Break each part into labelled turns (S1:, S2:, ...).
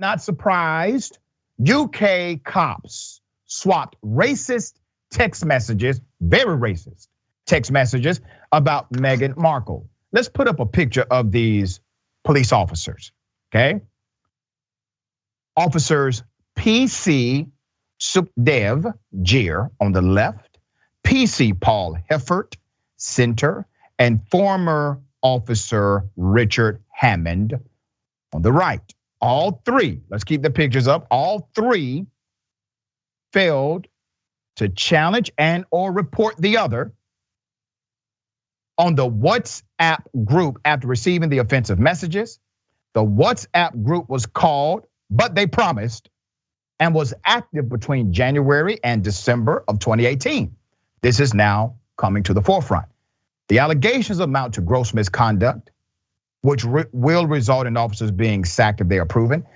S1: Not surprised, UK cops swapped racist text messages, very racist text messages about Meghan Markle. Let's put up a picture of these police officers, okay? Officers PC Sukhdev, Jeer on the left, PC Paul Hefford, center, and former officer Richard Hammond on the right. All three, let's keep the pictures up, all three failed to challenge and or report the other on the WhatsApp group after receiving the offensive messages. The WhatsApp group was called, but they promised, and was active between January and December of 2018. This is now coming to the forefront. The allegations amount to gross misconduct, which will result in officers being sacked if they are proven.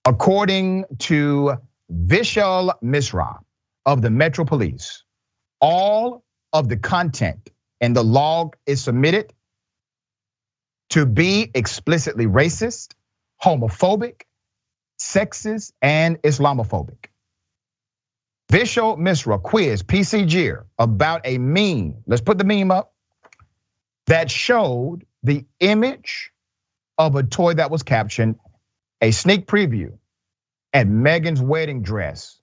S1: According to Vishal Misra of the Metropolitan, all of the content in the log is submitted to be explicitly racist, homophobic, sexist, and Islamaphobic. Vishal Misra quizzed PC Jeer about a meme, let's put the meme up, that showed the image of a toy that was captioned, a sneak preview at Meghan's wedding dress.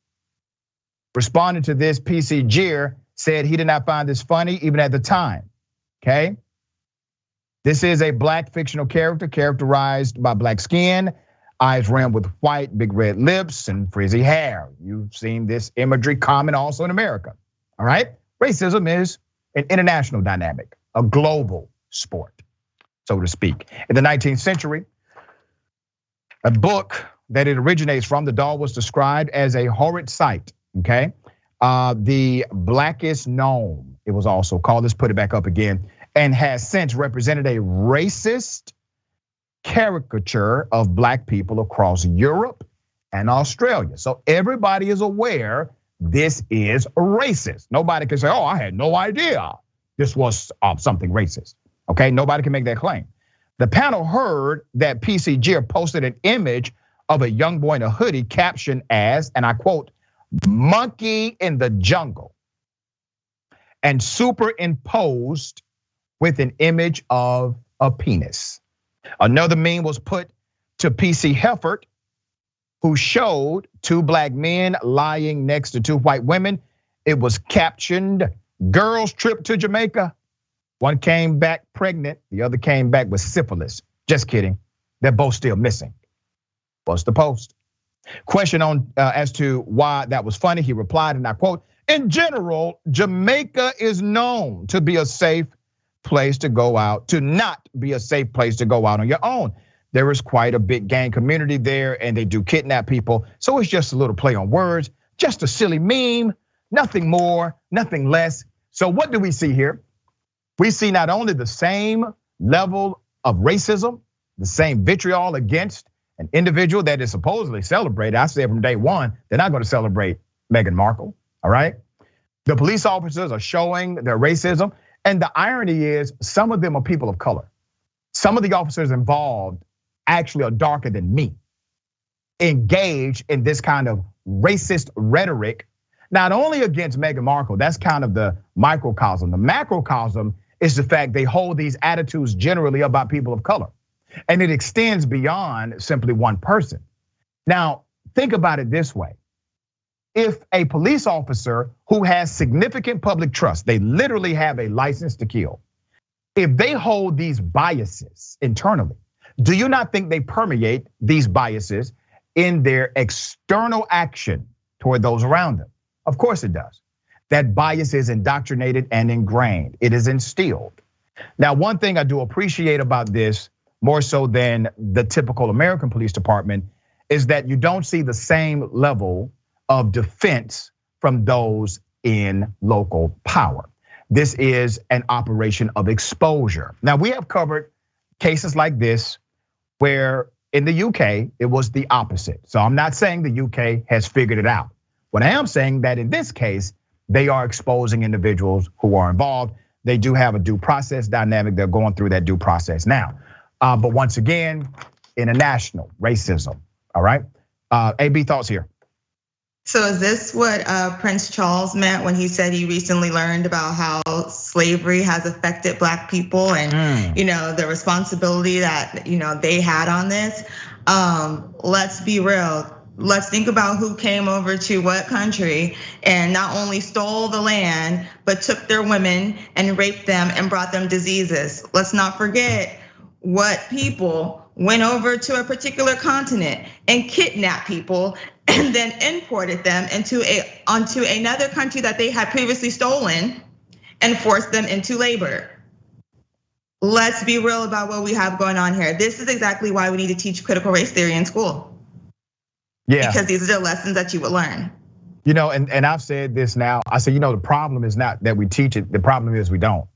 S1: Responding to this, PC Jeer said he did not find this funny even at the time, okay? This is a black fictional character characterized by black skin, eyes rimmed with white, big red lips, and frizzy hair. You've seen this imagery common also in America, all right? Racism is an international dynamic, a global sport, so to speak. In the 19th century, a book that it originates from, the doll was described as a horrid sight, okay? The blackest gnome, it was also called, let's put it back up again, and has since represented a racist caricature of black people across Europe and Australia. So everybody is aware this is racist. Nobody can say, oh, I had no idea this was something racist. Okay, nobody can make that claim. The panel heard that PC Jeer posted an image of a young boy in a hoodie captioned as, and I quote, monkey in the jungle, and superimposed with an image of a penis. Another meme was put to PC Hefford, who showed two black men lying next to two white women. It was captioned, girls trip to Jamaica. One came back pregnant, the other came back with syphilis. Just kidding, they're both still missing. What's the post? Question on as to why that was funny, he replied, and I quote, in general, Jamaica is known to be a safe place to go out, to not be a safe place to go out on your own. There is quite a big gang community there and they do kidnap people. So it's just a little play on words, just a silly meme, nothing more, nothing less. So what do we see here? We see not only the same level of racism, the same vitriol against an individual that is supposedly celebrated. I said from day one, they're not gonna celebrate Meghan Markle, all right? The police officers are showing their racism. And the irony is some of them are people of color. Some of the officers involved actually are darker than me, engaged in this kind of racist rhetoric, not only against Meghan Markle, that's kind of the microcosm. The macrocosm is the fact they hold these attitudes generally about people of color. And it extends beyond simply one person. Now, think about it this way. If a police officer who has significant public trust, they literally have a license to kill. If they hold these biases internally, do you not think they permeate these biases in their external action toward those around them? Of course it does. That bias is indoctrinated and ingrained. It is instilled. Now, one thing I do appreciate about this, more so than the typical American police department, is that you don't see the same level of defense from those in local power. This is an operation of exposure. Now, we have covered cases like this where in the UK, it was the opposite. So I'm not saying the UK has figured it out. What I am saying that in this case, they are exposing individuals who are involved. They do have a due process dynamic. They're going through that due process now. But once again, international racism, All right, AB, thoughts here.
S2: So is this what Prince Charles meant when he said he recently learned about how slavery has affected Black people and the responsibility that they had on this? Let's be real. Let's think about who came over to what country and not only stole the land, but took their women and raped them and brought them diseases. Let's not forget what people went over to a particular continent and kidnapped people and then imported them onto another country that they had previously stolen and forced them into labor. Let's be real about what we have going on here. This is exactly why we need to teach critical race theory in school. Yeah. Because these are the lessons that you would learn.
S1: And I've said this now. I say, the problem is not that we teach it. The problem is we don't.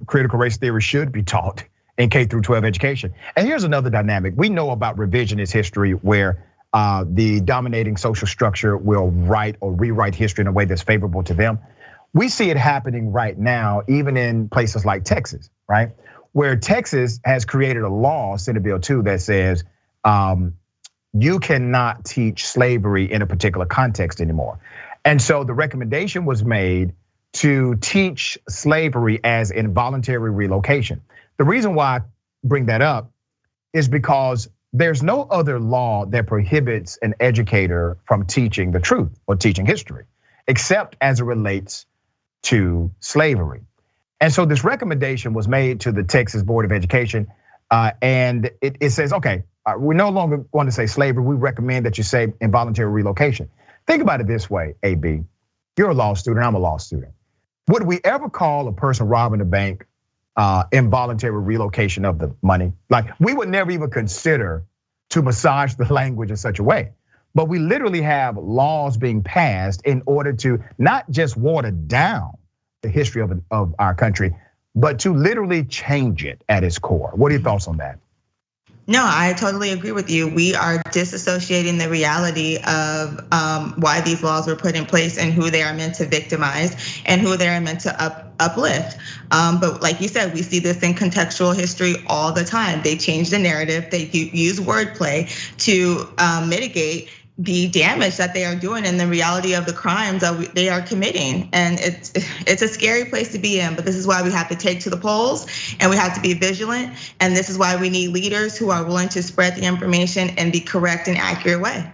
S1: Critical race theory should be taught in K through 12 education. And here's another dynamic. We know about revisionist history where the dominating social structure will write or rewrite history in a way that's favorable to them. We see it happening right now, even in places like Texas, right? Where Texas has created a law, Senate Bill 2, that says you cannot teach slavery in a particular context anymore. And so the recommendation was made to teach slavery as involuntary relocation. The reason why I bring that up is because there's no other law that prohibits an educator from teaching the truth or teaching history, except as it relates to slavery. And so this recommendation was made to the Texas Board of Education, and it says, okay, we no longer want to say slavery. We recommend that you say involuntary relocation. Think about it this way, AB. You're a law student, I'm a law student. Would we ever call a person robbing a bank involuntary relocation of the money? Like, we would never even consider to massage the language in such a way. But we literally have laws being passed in order to not just water down the history of our country, but to literally change it at its core. What are your thoughts on that?
S2: No, I totally agree with you. We are disassociating the reality of why these laws were put in place and who they are meant to victimize and who they are meant to uplift. But like you said, we see this in contextual history all the time. They change the narrative, they use wordplay to mitigate the damage that they are doing and the reality of the crimes that they are committing. And it's a scary place to be in, but this is why we have to take to the polls and we have to be vigilant. And this is why we need leaders who are willing to spread the information in the correct and accurate way.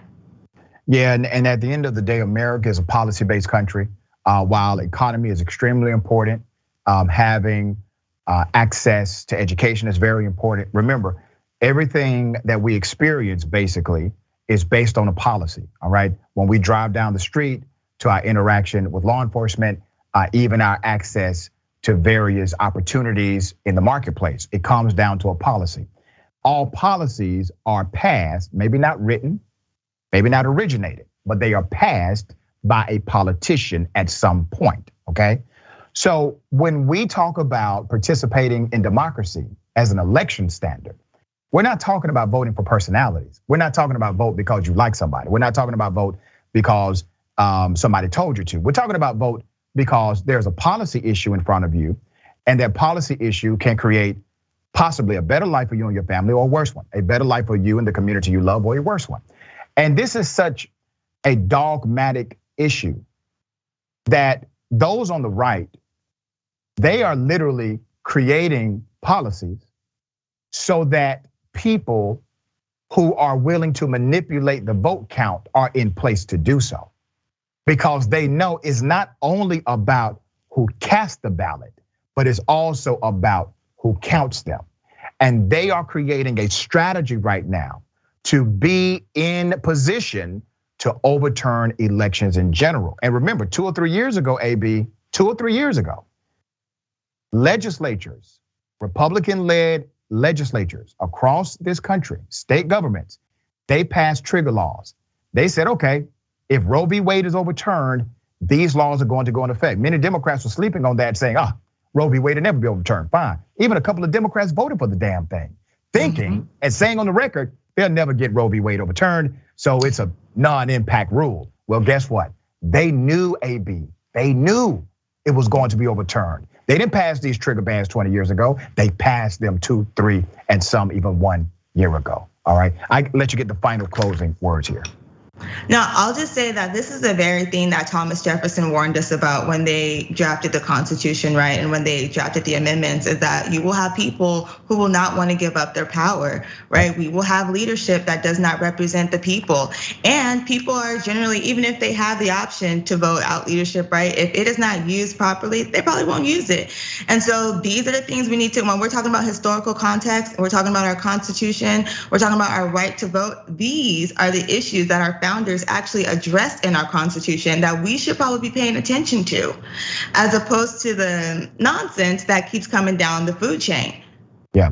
S1: Yeah, and at the end of the day, America is a policy-based country. While economy is extremely important, having access to education is very important. Remember, everything that we experience basically is based on a policy, all right? When we drive down the street, to our interaction with law enforcement, even our access to various opportunities in the marketplace, it comes down to a policy. All policies are passed, maybe not written, maybe not originated, but they are passed by a politician at some point, okay? So when we talk about participating in democracy as an election standard, we're not talking about voting for personalities. We're not talking about vote because you like somebody. We're not talking about vote because somebody told you to. We're talking about vote because there's a policy issue in front of you, and that policy issue can create possibly a better life for you and your family, or a worse one. A better life for you and the community you love, or a worse one. And this is such a dogmatic issue that those on the right, they are literally creating policies so that people who are willing to manipulate the vote count are in place to do so. Because they know it's not only about who cast the ballot, but it's also about who counts them. And they are creating a strategy right now to be in position to overturn elections in general. And remember, 2 or 3 years ago, AB, 2 or 3 years ago, legislatures, Republican-led legislatures across this country, state governments, they passed trigger laws. They said, okay, if Roe v. Wade is overturned, these laws are going to go into effect. Many Democrats were sleeping on that, saying, Roe v. Wade will never be overturned, fine. Even a couple of Democrats voted for the damn thing, thinking and saying on the record, they'll never get Roe v. Wade overturned, so it's a non-impact rule. Well, guess what? They knew, AB, they knew it was going to be overturned. They didn't pass these trigger bans 20 years ago. They passed them 2, 3, and some even 1 year ago, All right, I let you get the final closing words here.
S2: No, I'll just say that this is the very thing that Thomas Jefferson warned us about when they drafted the Constitution, right? And when they drafted the amendments, is that you will have people who will not want to give up their power, right? We will have leadership that does not represent the people. And people are generally, even if they have the option to vote out leadership, right? If it is not used properly, they probably won't use it. And so these are the things we need to, when we're talking about historical context, we're talking about our Constitution, we're talking about our right to vote, these are the issues that our founders actually addressed in our Constitution that we should probably be paying attention to, as opposed to the nonsense that keeps coming down the food chain.
S1: Yeah,